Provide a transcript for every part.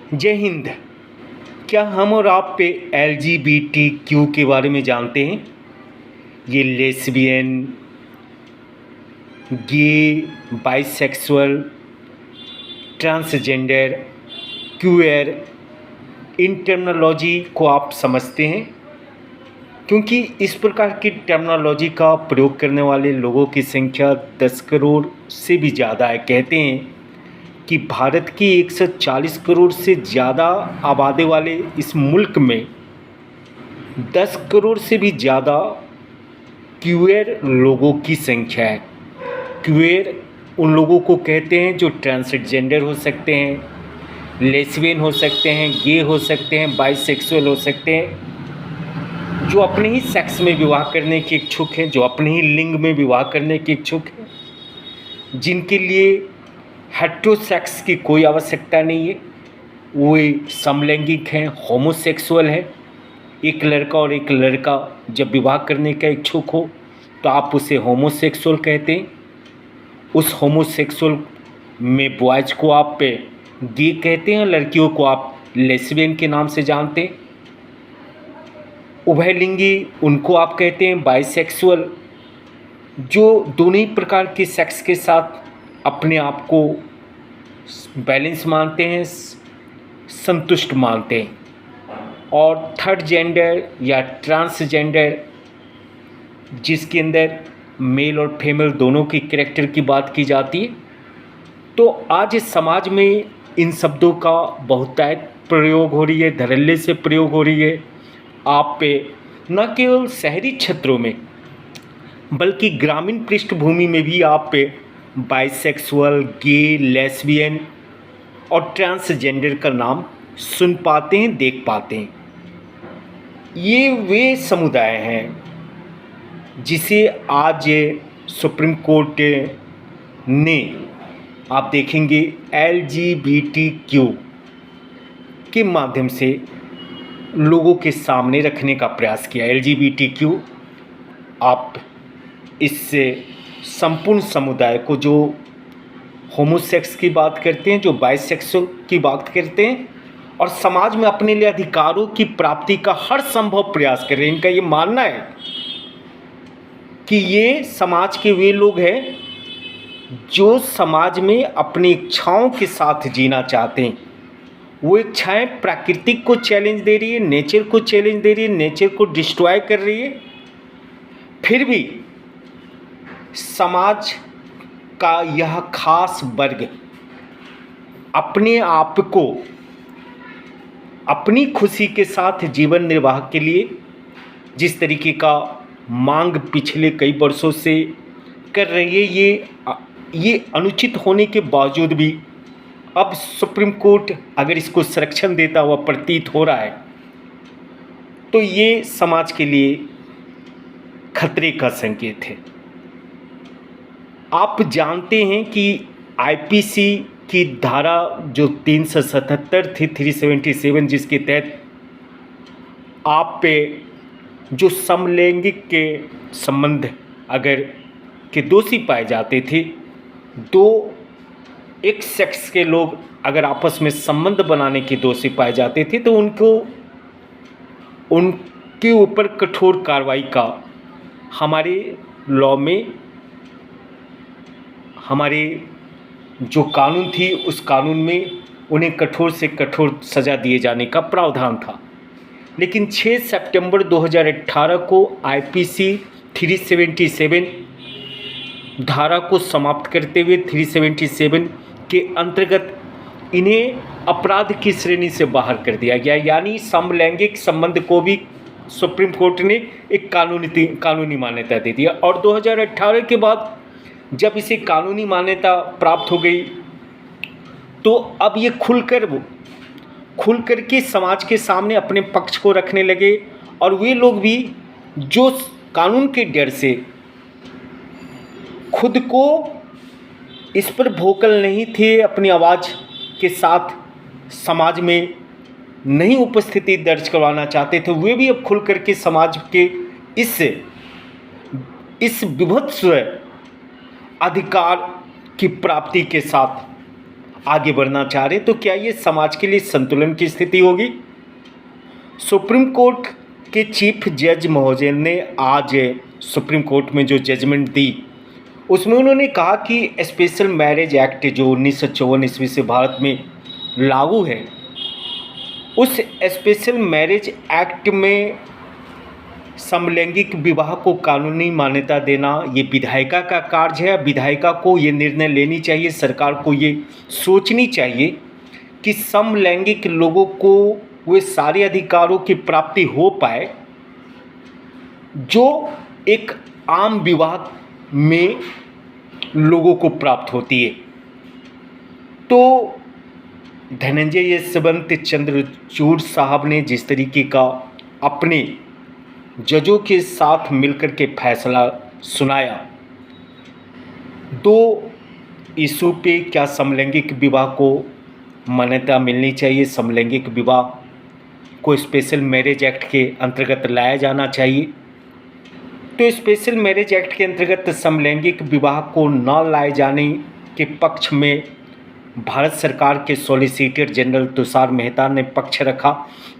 जय हिंद। क्या हम और आप पे LGBTQ के बारे में जानते हैं? ये लेस्बियन, गे, बाइसेक्सुअल, ट्रांसजेंडर, क्यूएर, इन टर्मिनोलॉजी को आप समझते हैं? क्योंकि इस प्रकार की टर्मिनोलॉजी का प्रयोग करने वाले लोगों की संख्या 10 करोड़ से भी ज़्यादा है। कहते हैं कि भारत की 140 करोड़ से ज़्यादा आबादी वाले इस मुल्क में 10 करोड़ से भी ज़्यादा क्यूएर लोगों की संख्या है। क्यूएर उन लोगों को कहते हैं जो ट्रांसजेंडर हो सकते हैं, लेस्बियन हो सकते हैं, गे हो सकते हैं, बाइसेक्सुअल हो सकते हैं, जो अपने ही सेक्स में विवाह करने के इच्छुक हैं, जो अपने ही लिंग में विवाह करने के इच्छुक हैं, जिनके लिए हेटेरोसेक्स की कोई आवश्यकता नहीं है, वो समलैंगिक हैं, होमोसेक्सुअल हैं। एक लड़का और एक लड़का जब विवाह करने का इच्छुक हो तो आप उसे होमोसेक्सुअल कहते हैं। उस होमोसेक्सुअल में बॉयज़ को आप गे कहते हैं, लड़कियों को आप लेस्बियन के नाम से जानते हैं। उभयलिंगी उनको आप कहते हैं बाइसेक्सुअल, जो दोनों ही प्रकार के सेक्स के साथ अपने आप को बैलेंस मानते हैं, संतुष्ट मानते हैं। और थर्ड जेंडर या ट्रांसजेंडर, जिसके अंदर मेल और फीमेल दोनों की कैरेक्टर की बात की जाती है। तो आज इस समाज में इन शब्दों का बहुतायत प्रयोग हो रही है, धड़ल्ले से प्रयोग हो रही है। आप पे न केवल शहरी क्षेत्रों में बल्कि ग्रामीण पृष्ठभूमि में भी आप पे बाइसेक्सुअल, गे, लेस्बियन और ट्रांसजेंडर का नाम सुन पाते हैं, देख पाते हैं। ये वे समुदाय हैं जिसे आज सुप्रीम कोर्ट ने, आप देखेंगे, LGBTQ के माध्यम से लोगों के सामने रखने का प्रयास किया। LGBTQ आप इससे संपूर्ण समुदाय को, जो होमोसेक्स की बात करते हैं, जो बाइसेक्सुअल की बात करते हैं और समाज में अपने लिए अधिकारों की प्राप्ति का हर संभव प्रयास कर रहे हैं। इनका ये मानना है कि ये समाज के वे लोग हैं जो समाज में अपनी इच्छाओं के साथ जीना चाहते हैं। वो इच्छाएं प्राकृतिक को चैलेंज दे रही है, नेचर को चैलेंज दे रही है, नेचर को डिस्ट्रॉय कर रही है। फिर भी समाज का यह खास वर्ग अपने आप को अपनी खुशी के साथ जीवन निर्वाह के लिए जिस तरीके का मांग पिछले कई वर्षों से कर रही है, ये अनुचित होने के बावजूद भी अब सुप्रीम कोर्ट अगर इसको संरक्षण देता हुआ प्रतीत हो रहा है तो ये समाज के लिए खतरे का संकेत है। आप जानते हैं कि IPC की धारा जो 377 थी, 377, जिसके तहत आप पे जो समलैंगिक के संबंध अगर के दोषी पाए जाते थे, दो एक सेक्स के लोग अगर आपस में संबंध बनाने के दोषी पाए जाते थे तो उनके ऊपर कठोर कार्रवाई का हमारे लॉ में, हमारे जो कानून थी उस कानून में उन्हें कठोर से कठोर सज़ा दिए जाने का प्रावधान था। लेकिन 6 सितंबर 2018 को IPC 377 धारा को समाप्त करते हुए 377 के अंतर्गत इन्हें अपराध की श्रेणी से बाहर कर दिया गया। यानी समलैंगिक संबंध को भी सुप्रीम कोर्ट ने एक कानूनी मान्यता दे दिया। और 2018 के बाद जब इसे कानूनी मान्यता प्राप्त हो गई तो अब ये खुलकर के समाज के सामने अपने पक्ष को रखने लगे। और वे लोग भी जो कानून के डर से खुद को इस पर वोकल नहीं थे, अपनी आवाज़ के साथ समाज में नहीं उपस्थिति दर्ज करवाना चाहते थे, वे भी अब खुलकर के समाज के इस विभत्स अधिकार की प्राप्ति के साथ आगे बढ़ना चाह रहे, तो क्या ये समाज के लिए संतुलन की स्थिति होगी? सुप्रीम कोर्ट के चीफ जज महोदय ने आज सुप्रीम कोर्ट में जो जजमेंट दी, उसमें उन्होंने कहा कि स्पेशल मैरिज एक्ट जो 1954 ईस्वी से भारत में लागू है, उस स्पेशल मैरिज एक्ट में समलैंगिक विवाह को कानूनी मान्यता देना ये विधायिका का कार्य है। विधायिका को ये निर्णय लेनी चाहिए, सरकार को ये सोचनी चाहिए कि समलैंगिक लोगों को वे सारे अधिकारों की प्राप्ति हो पाए जो एक आम विवाह में लोगों को प्राप्त होती है। तो धनंजय यशवंत चंद्रचूड़ साहब ने जिस तरीके का अपने जजों के साथ मिलकर के फैसला सुनाया, 2 इशू पे क्या समलैंगिक विवाह को मान्यता मिलनी चाहिए, समलैंगिक विवाह को स्पेशल मैरिज एक्ट के अंतर्गत लाया जाना चाहिए। तो स्पेशल मैरिज एक्ट के अंतर्गत समलैंगिक विवाह को न लाए जाने के पक्ष में भारत सरकार के सॉलिसिटर जनरल तुषार मेहता ने पक्ष रखा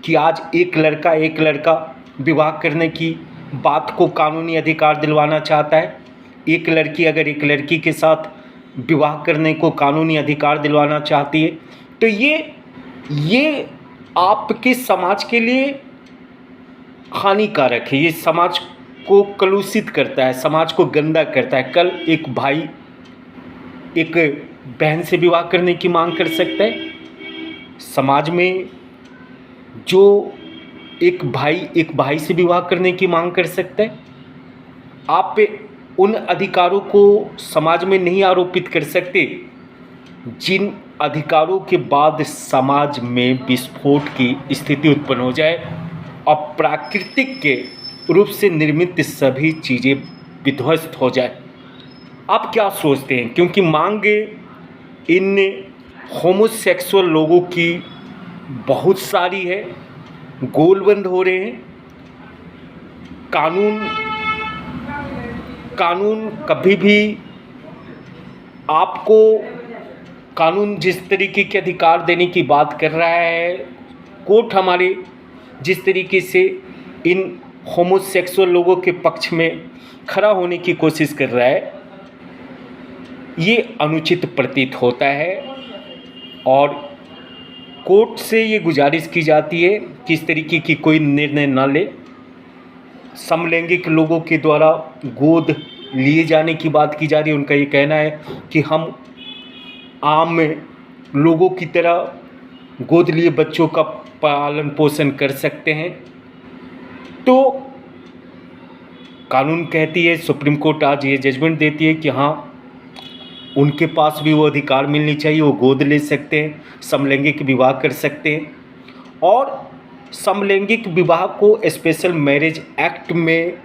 कि आज एक लड़का विवाह करने की बात को कानूनी अधिकार दिलवाना चाहता है। एक लड़की अगर एक लड़की के साथ विवाह करने को कानूनी अधिकार दिलवाना चाहती है, तो ये आपके समाज के लिए हानिकारक है। ये समाज को कलुषित करता है, समाज को गंदा करता है। कल एक भाई एक बहन से विवाह करने की मांग कर सकता है। समाज में जो एक भाई से विवाह करने की मांग कर सकता है। आप उन अधिकारों को समाज में नहीं आरोपित कर सकते जिन अधिकारों के बाद समाज में विस्फोट की स्थिति उत्पन्न हो जाए और प्राकृतिक के रूप से निर्मित सभी चीज़ें विध्वस्त हो जाए। आप क्या सोचते हैं? क्योंकि मांग इन होमोसेक्सुअल लोगों की बहुत सारी है, गोलबंद हो रहे हैं। कानून कभी भी आपको कानून जिस तरीके के अधिकार देने की बात कर रहा है, कोर्ट हमारे जिस तरीके से इन होमोसेक्सुअल लोगों के पक्ष में खड़ा होने की कोशिश कर रहा है, ये अनुचित प्रतीत होता है। और कोर्ट से ये गुजारिश की जाती है कि इस तरीके की कोई निर्णय न ले। समलैंगिक लोगों के द्वारा गोद लिए जाने की बात की जा रही है। उनका ये कहना है कि हम आम लोगों की तरह गोद लिए बच्चों का पालन पोषण कर सकते हैं। तो कानून कहती है, सुप्रीम कोर्ट आज ये जजमेंट देती है कि हाँ, उनके पास भी वो अधिकार मिलनी चाहिए, वो गोद ले सकते हैं, समलैंगिक विवाह कर सकते हैं। और समलैंगिक विवाह को स्पेशल मैरिज एक्ट में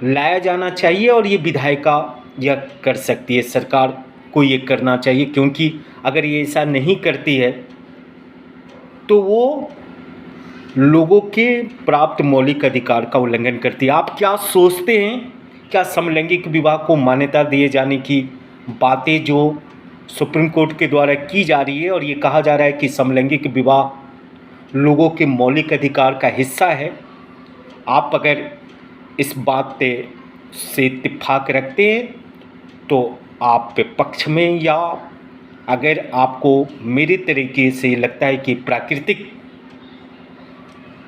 लाया जाना चाहिए और ये विधायिका यह कर सकती है, सरकार को ये करना चाहिए। क्योंकि अगर ये ऐसा नहीं करती है तो वो लोगों के प्राप्त मौलिक अधिकार का उल्लंघन करती है। आप क्या सोचते हैं? क्या समलैंगिक विवाह को मान्यता दिए जाने की बातें जो सुप्रीम कोर्ट के द्वारा की जा रही है और ये कहा जा रहा है कि समलैंगिक विवाह लोगों के मौलिक अधिकार का हिस्सा है, आप अगर इस बात से इत्तेफाक रखते हैं तो आप पक्ष में, या अगर आपको मेरे तरीके से लगता है कि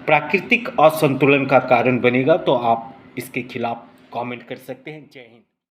प्राकृतिक असंतुलन का कारण बनेगा तो आप इसके खिलाफ कमेंट कर सकते हैं। जय हिंद।